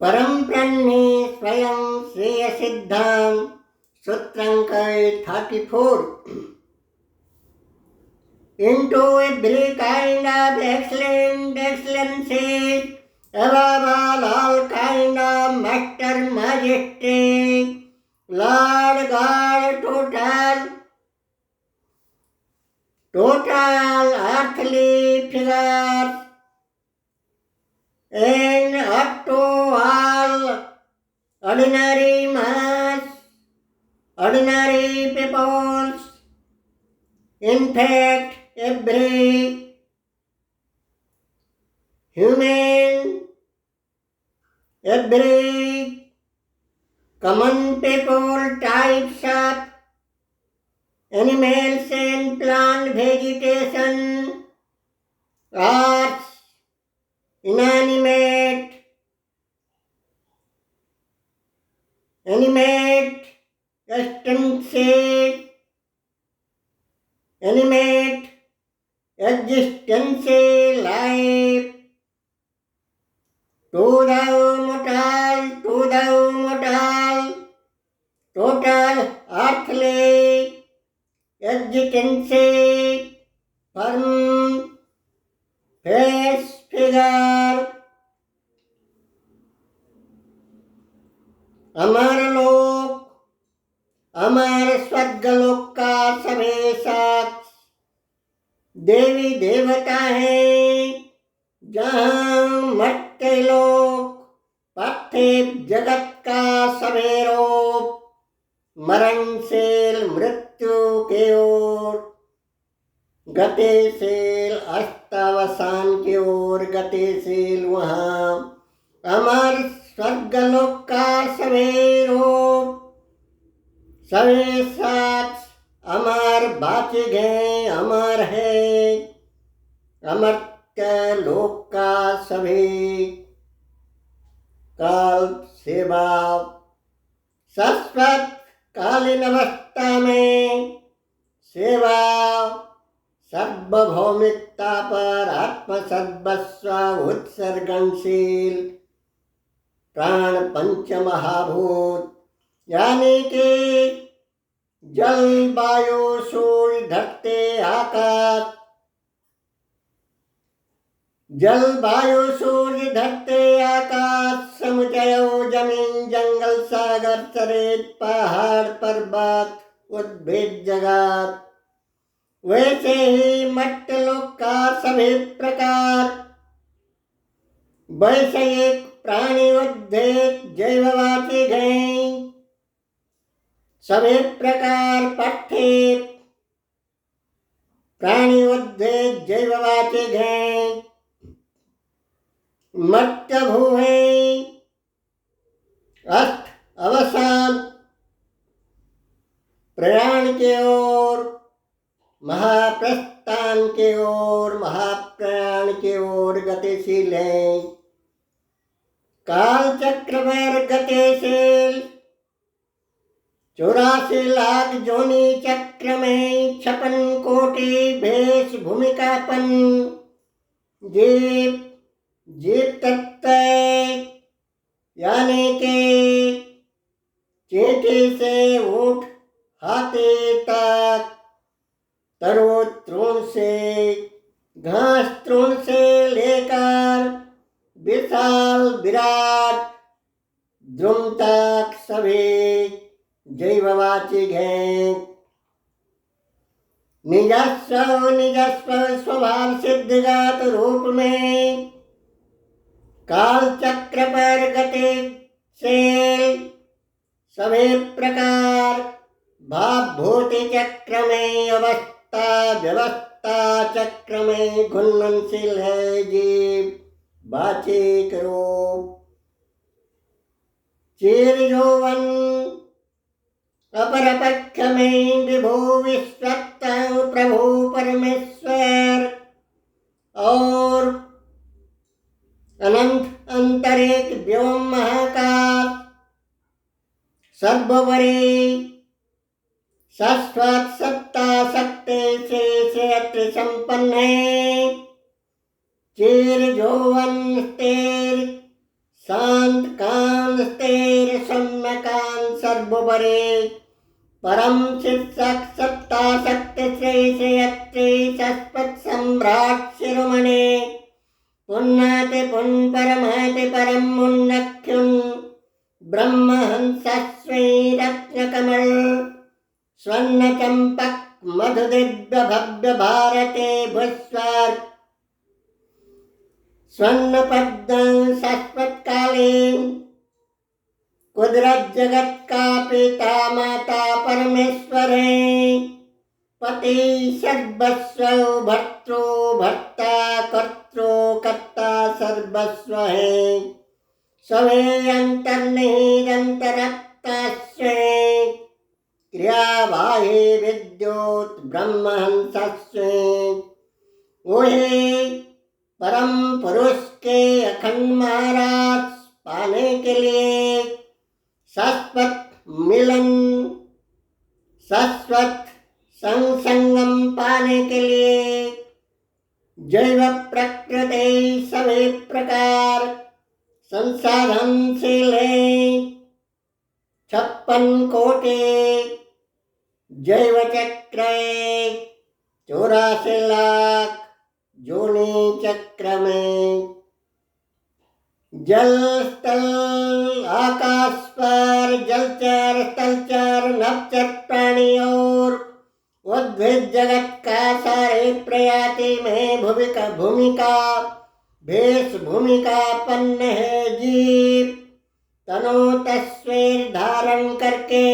परम ब्रह्मे स्वयं श्रेय सिद्धां सूत्रंकय 34 into every kind of excellencies above all kind of master majesty, Lord God total earthly figures and up to all ordinary mass, ordinary peoples, in fact every human, every common people, types of animals and plant vegetation, arts, inanimate, animate, existence, animate, existence, life, to the mortal, total earthly existence, form, face, figure, अमर लोक, अमर स्वर्गलोक का सभी साक्ष देवी देवता हैं, जहाँ मर्त्य लोक पार्थिव जगत का सभी रूप मरणशील मृत्यु के ओर गतिशील अस्तावसान की ओर गतिशील वहाँ अमर स्वर्गलोक का सभी रूप सभी साक्ष अमर बाचिक हैं, अमर है, अमर्त्य लोक का सभी काल सेवा शाश्वत कालीन अवस्था में सेवा सार्वभौमिकता पर आत्मसर्वस्व उत्सर्गनशील प्राण पंच महाभूत यानी कि जल वायु सूर्य धरती आकाश, जल वायु सूर्य धरती आकाश समुद्र जमीन जंगल सागर सरेत पहाड़ पर्वत उद्भिद जगत वैसे ही मर्त्य लोक का सभी प्रकार वैसे एक प्राणी उद्भिद जैववाचिक हैं, सभी प्रकार पार्थिव प्राणी उद्भिद जैववाचिक हैं, मर्त्य भू हैं, अस्त अवसान प्रयाण के ओर महाप्रस्थान के ओर महाप्रयाण के ओर गतिशील हैं, काल चक्र पर गतिशील 84 लाख जोनि चक्र में 56 कोटि भेष भूमिकापन जीव जीव तत्व यानी कि चींटी से ऊँट हाथी तक तरो तृण से घास तृण से लेकर विशाल विराट द्रुम तक सभी जैववाचिक हैं, निजस्व स्वभाव सिद्धगत रूप में काल चक्र पर गतिशील सभी प्रकार भाव भूति चक्र में अवस्था व्यवस्था चक्र में घूर्णनशील है जीव वाचिक रूप चीर यौवन अपर पक्ष में विभु विश्वत्ता प्रभु परमेश्वर और अनंत अंतरिक व्योम महाकाश सर्वोपरि शाश्वत सत्ता शक्ति से अति संपन्न है, चिर यौवन स्थिर शांत कांत स्थिर सम्यकांत सर्वोपरि परम शिक्षक सत्ता शक्ति श्री श्रेयत्री शाश्वत सम्राट शिरोमणि पुन्नाति पुन् परमाति परम मुन्नख्युन ब्रह्म हंसस्वै रत्नकमल स्वर्ण चंपक मधुदिव्य भव्य भारते भूस्वर स्वर्ण पद्म शाश्वत कालीन कुदरत जगत का पिता माता परमेश्वर है पति सर्वस्व भर्तृ भर्ता कर्तृ कर्ता सर्वस्व है स्वे अंतर्निहितंतरत्तास्वे क्रिया बाह्य विद्युत ब्रह्म हंसस्वे वही परम पुरुष के अखंड महाराज पाने के लिए शाश्वत मिलन शाश्वत संगम पाने के लिए जैव प्रकृति सभी प्रकार संसाधनशील है 56 कोटि जैव चक्र 84 लाख जोनि चक्र में जल स्थल आकाश पर जलचर स्थलचर नभचर प्राणी और उद्भिद जगत का सारे प्रयाति में भूमिका भेष भूमिकापन्न है जीव तनो तस्वीर धारण करके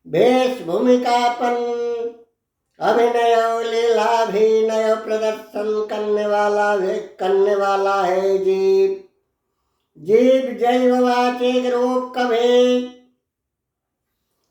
भेष भूमिकापन्न अभिनय लीलाभिनय प्रदर्शन करने वाला है जीव जैववाचिक रूप कभी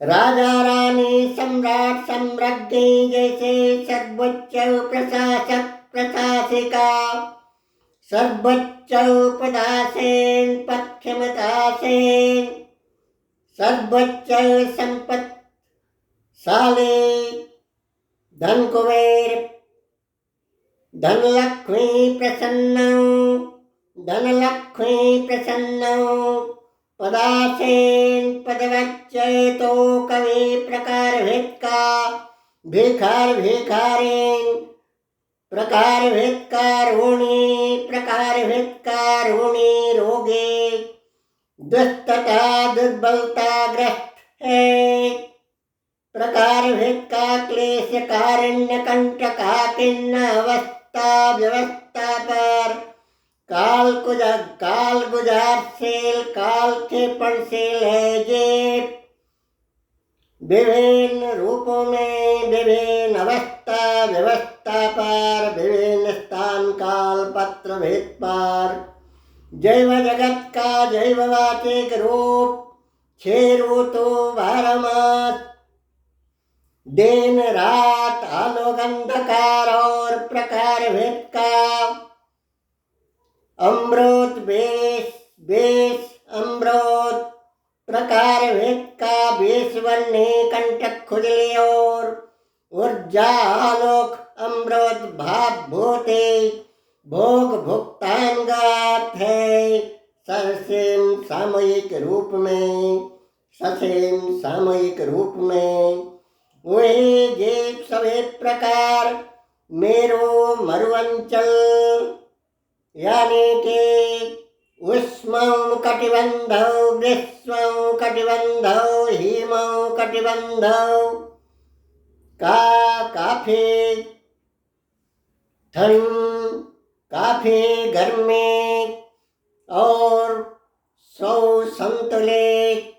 राजा रानी सम्राट सम्राज्ञी जैसे सर्वोच्च प्रशासक प्रशासिका सर्वोच्च पदासीन पक्षमतासीन सर्वोच्च संपत्तिशाली धन कुबेर धनलक्ष्मी प्रसन्न पदासीन पदवच्चयतो कवि प्रकार भेद का भिखारीन प्रकार भेद का ऋणी रोगी दुष्टता दुर्बलता ग्रस्त है प्रकार भेद का क्लेश कारिण्य कंटका किन्न अवस्था व्यवस्था पर काल गुजारशील काल क्षेपणशील है जे विभिन्न रूपों में विभिन्न अवस्था व्यवस्था पर विभिन्न स्थान काल पत्र भेद पर जैव जगत का जैववाचिक रूप 6 ऋतु 12 मास दिन रात आलोक अंधकार और प्रकार भेद का अमृत बेश अमृत प्रकार भेद का बेश बनने कंटक खुजली और ऊर्जा आलोक अमृत भाव भूते भोग भुगतानगात है ससेम सामयिक रूप में वही जीव सभी प्रकार मेरो मरुअंचल यानी कि उष्मौ कटिबंधौ ग्रीष्मौ कटिबंधौ हिमौ कटिबंधौ काफी ठंड काफी गर्मी और सौ संतुलित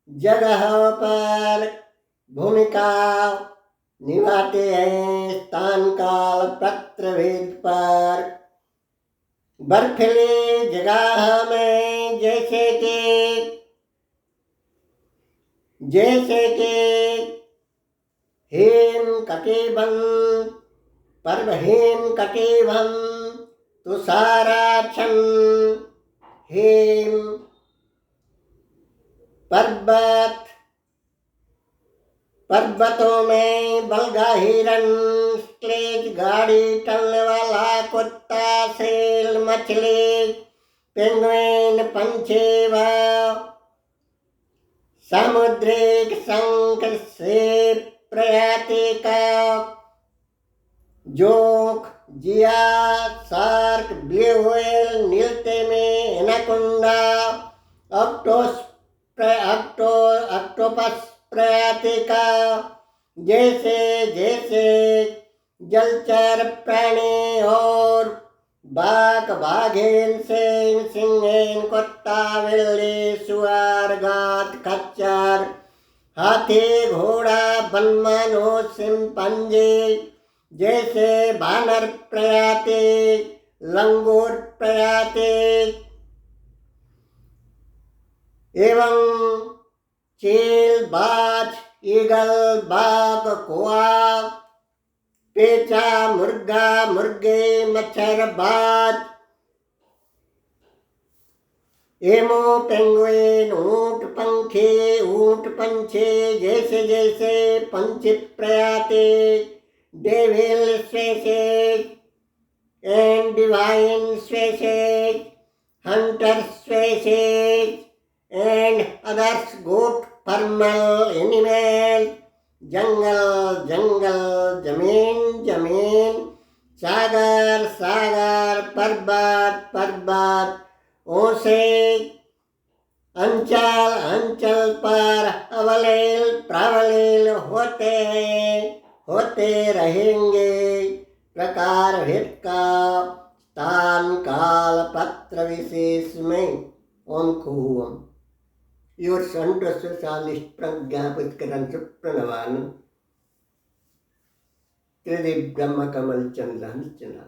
जगह पर भूमिका निभाते हैं स्थान काल पत्रभेद पर बर्फीली जगह में जैसे कि हेम कटिबंध पर्व हेम कटिबंध तुषाराच्छन्न हेम पर्वतों में बलगा हिरन क्लेज गाड़ी टलने वाला कुत्ता सेल मछली पेंगुइन पंछी व सामुद्रिक शंख से प्रजाति का जोंक, जिया, शार्क, ब्लू व्हेल, नीलतिमी, एनाकोंडा, ऑक्टोपस प्रजाति का, जैसे जैसे जलचर प्राणी और बाघ, बाघिन, सिंह, सिंहीन, कुत्ता, बिल्ली, सुअर, गाद, खच्चर, हाथी, घोड़ा, बनमानव, शिम्पांजी, जैसे बानर प्रजाति, लंगूर प्रजाति एवं चील, बाज, ईगल, बाघ, कौआ, पेंचा, मुर्गा, मुर्गी, मच्छर, बाज, एमो, पेंगुइन, ऊंट पंछी, जैसे जैसे पंछी प्रजाति, devil species and divine species, Hunter species and others, goat, thermal animal, जंगल जंगल, जमीन जमीन, सागर सागर, पर्वत पर्वत, ऊंचे अंचल अंचल पर अवलील प्रवलील होते हैं, होते रहेंगे। प्रकार भेद का स्थान काल पत्र विशेष में ओम खूम योर संतोषशालिष्ट प्रज्ञापितकरण सुप्रणवान त्रिदिव ब्रह्म कमल चंद्र चंद्र